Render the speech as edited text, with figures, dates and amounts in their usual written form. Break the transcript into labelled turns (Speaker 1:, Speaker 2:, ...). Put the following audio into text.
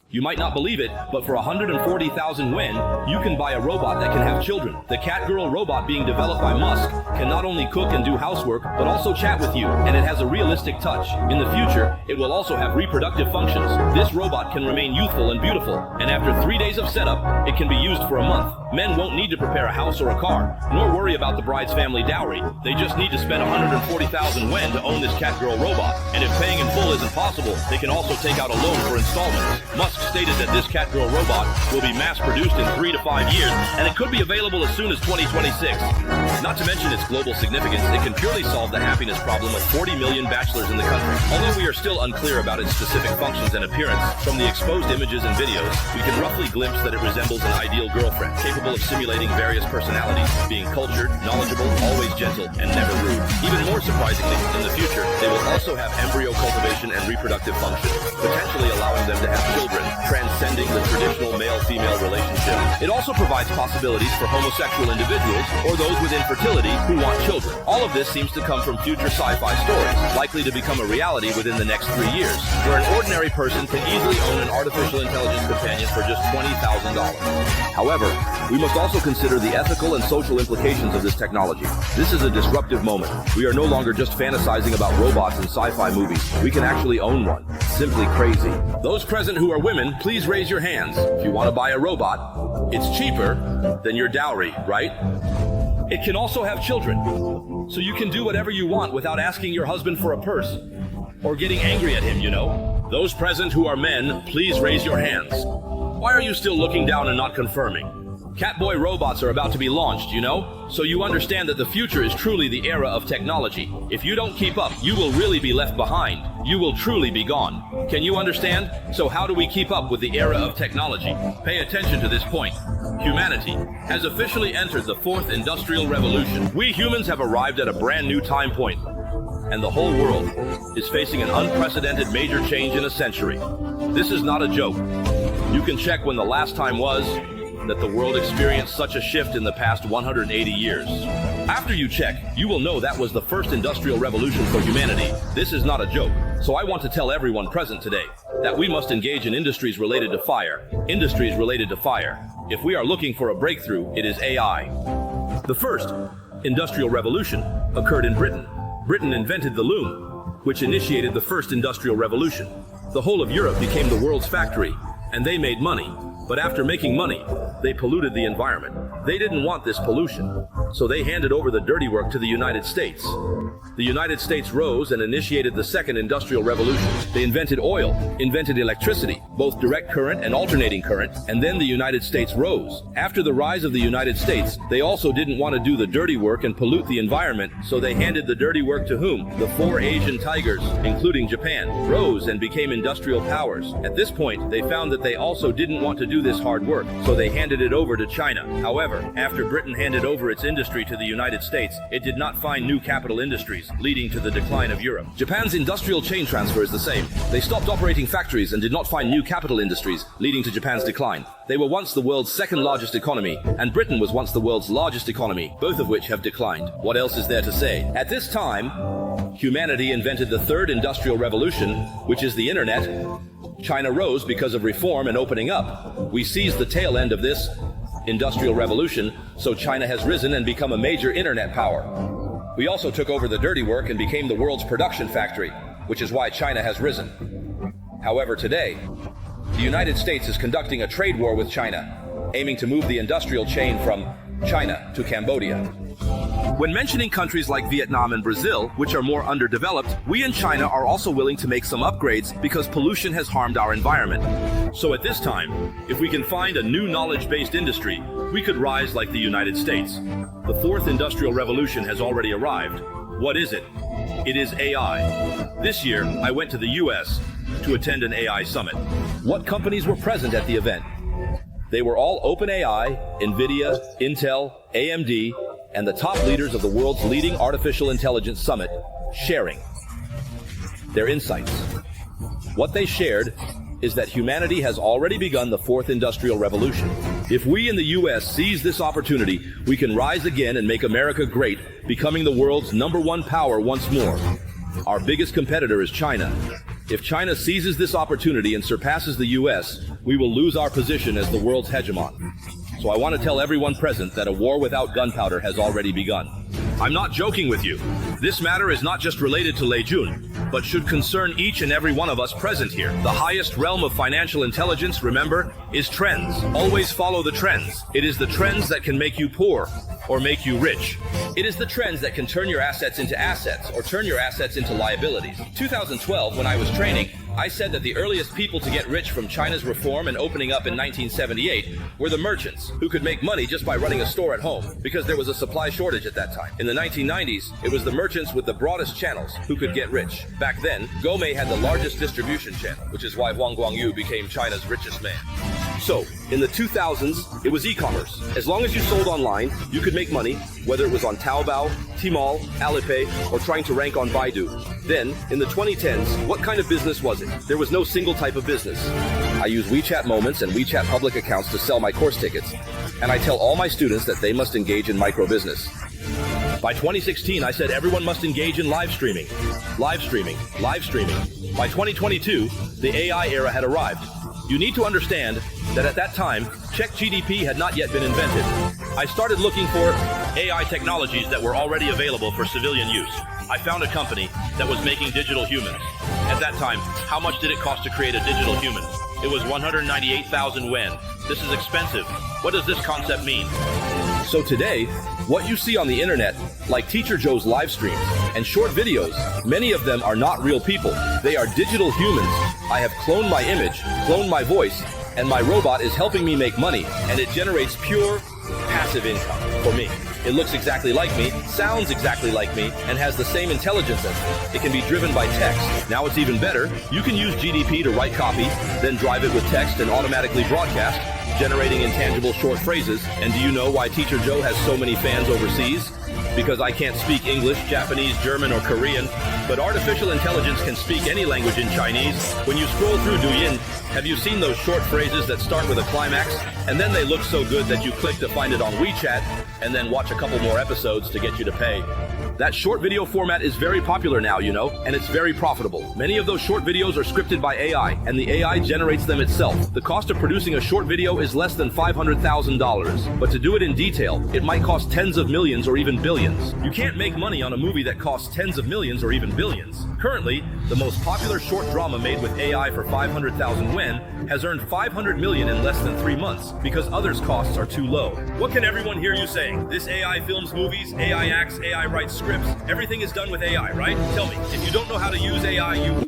Speaker 1: You might not believe it, but for 140,000 yen, you can buy a robot that can have children. The Catgirl robot being developed by Musk can not only cook and do housework, but also chat with you, and it has a realistic touch. In the future, it will also have reproductive functions. This robot can remain youthful and beautiful, and after 3 days of setup, it can be used for a month. Men won't need to prepare a house or a car, nor worry about the bride's family dowry. They just need to spend 140,000 yen to own this Catgirl robot, and if paying in full isn't possible, they can also take out a loan for installments. Musk stated that this Catgirl robot will be mass-produced in 3 to 5 years, and it could be available as soon as 2026. Not to mention its global significance, it can purely solve the happiness problem of 40 million bachelors in the country. Although we are still unclear about its specific functions and appearance, from the exposed images and videos, we can roughly glimpse that it resembles an ideal girlfriend, capable of simulating various personalities, being cultured, knowledgeable, always gentle, and never rude. Even more surprisingly, in the future, they will also have embryo cultivation and reproductive function, potentially allowing them to have children, transcending the traditional male-female relationship. It also provides possibilities for homosexual individuals or those with infertility who want children. All of this seems to come from future sci-fi stories, likely to become a reality within the next 3 years, where an ordinary person can easily own an artificial intelligence companion for just $20,000. However, we must also consider the ethical and social implications of this technology. This is a disruptive moment. We are no longer just fantasizing about robots in sci-fi movies. We can actually own one. Simply crazy. Those present who are women, please raise your hands. If you want to buy a robot, it's cheaper than your dowry, right? It can also have children, so you can do whatever you want without asking your husband for a purse or getting angry at him, you know? Those present who are men, please raise your hands. Why are you still looking down and not confirming? Catboy robots are about to be launched, you know? So you understand that the future is truly the era of technology. If you don't keep up, you will really be left behind. You will truly be gone. Can you understand? So how do we keep up with the era of technology? Pay attention to this point. Humanity has officially entered the 4th Industrial Revolution. We humans have arrived at a brand new time point, and the whole world is facing an unprecedented major change in a century. This is not a joke. You can check when the last time was that the world experienced such a shift in the past 180 years. After you check, you will know that was the first industrial revolution for humanity. This is not a joke. So I want to tell everyone present today that we must engage in industries related to fire. Industries related to fire. If we are looking for a breakthrough, it is AI. The first industrial revolution occurred in Britain. Britain invented the loom, which initiated the first industrial revolution. The whole of Europe became the world's factory, and they made money. But after making money, they polluted the environment. They didn't want this pollution, so they handed over the dirty work to the United States. The United States rose and initiated the second industrial revolution. They invented oil, invented electricity, both direct current and alternating current, and then the United States rose. After the rise of the United States, they also didn't want to do the dirty work and pollute the environment, so they handed the dirty work to whom? The 4 Asian tigers, including Japan, rose and became industrial powers. At this point, they found that they also didn't want to do this hard work, so they handed it over to China. However, after Britain handed over its industry to the United States, it did not find new capital industries, leading to the decline of Europe. Japan's industrial chain transfer is the same. They stopped operating factories and did not find new capital industries, leading to Japan's decline. They were once the world's second largest economy, and Britain was once the world's largest economy, both of which have declined. What else is there to say? At this time, humanity invented the 3rd industrial revolution, which is the internet. China rose because of reform and opening up. We seized the tail end of this industrial revolution, so China has risen and become a major internet power. We also took over the dirty work and became the world's production factory, which is why China has risen. However, today, the United States is conducting a trade war with China, aiming to move the industrial chain from China to Cambodia. When mentioning countries like Vietnam and Brazil, which are more underdeveloped, we in China are also willing to make some upgrades because pollution has harmed our environment. So at this time, if we can find a new knowledge-based industry, we could rise like the United States. The 4th industrial revolution has already arrived. What is it? It is AI. This year, I went to the US to attend an AI summit. What companies were present at the event? They were all OpenAI, NVIDIA, Intel, AMD, and the top leaders of the world's leading artificial intelligence summit, sharing their insights. What they shared is that humanity has already begun the 4th industrial revolution. If we in the US seize this opportunity, we can rise again and make America great, becoming the world's #1 power once more. Our biggest competitor is China, If China seizes this opportunity and surpasses the US, we will lose our position as the world's hegemon. So I want to tell everyone present that a war without gunpowder has already begun. I'm not joking with you. This matter is not just related to Lei Jun, but should concern each and every one of us present here. The highest realm of financial intelligence, remember, is trends. Always follow the trends. It is the trends that can make you poor or make you rich. It is the trends that can turn your assets into assets or turn your assets into liabilities. 2012, when I was training, I said that the earliest people to get rich from China's reform and opening up in 1978 were the merchants, who could make money just by running a store at home, because there was a supply shortage at that time. In the 1990s, it was the merchants with the broadest channels who could get rich. Back then, Gomei had the largest distribution channel, which is why Huang Guangyu became China's richest man. So, in the 2000s, it was e-commerce. As long as you sold online, you could make money, whether it was on Taobao, Tmall, Alipay, or trying to rank on Baidu. Then, in the 2010s, what kind of business was it? There was no single type of business. I use WeChat Moments and WeChat public accounts to sell my course tickets, and I tell all my students that they must engage in micro-business. By 2016, I said everyone must engage in live streaming. Live streaming, live streaming. By 2022, the AI era had arrived. You need to understand that at that time, Czech GDP had not yet been invented. I started looking for AI technologies that were already available for civilian use. I found a company that was making digital humans. At that time, how much did it cost to create a digital human? It was 198,000 yuan. This is expensive. What does this concept mean? So today, what you see on the internet, like Teacher Joe's live streams and short videos, many of them are not real people. They are digital humans. I have cloned my image, cloned my voice, and my robot is helping me make money, and it generates pure, passive income for me. It looks exactly like me, sounds exactly like me, and has the same intelligence as me. It can be driven by text. Now it's even better. You can use GDP to write copy, then drive it with text and automatically broadcast, generating intangible short phrases. And do you know why Teacher Joe has so many fans overseas? Because I can't speak English, Japanese, German, or Korean, but artificial intelligence can speak any language in Chinese. When you scroll through Douyin, have you seen those short phrases that start with a climax, and then they look so good that you click to find it on WeChat, and then watch a couple more episodes to get you to pay? That short video format is very popular now, you know, and it's very profitable. Many of those short videos are scripted by AI, and the AI generates them itself. The cost of producing a short video is less than $500,000, but to do it in detail, it might cost tens of millions or even billions. You can't make money on a movie that costs tens of millions or even billions. Currently, the most popular short drama made with AI for 500,000 yuan has earned 500 million in less than 3 months because others' costs are too low. What can everyone hear you saying? This AI films movies, AI acts, AI writes scripts, everything is done with AI, right? Tell me, if you don't know how to use AI, you...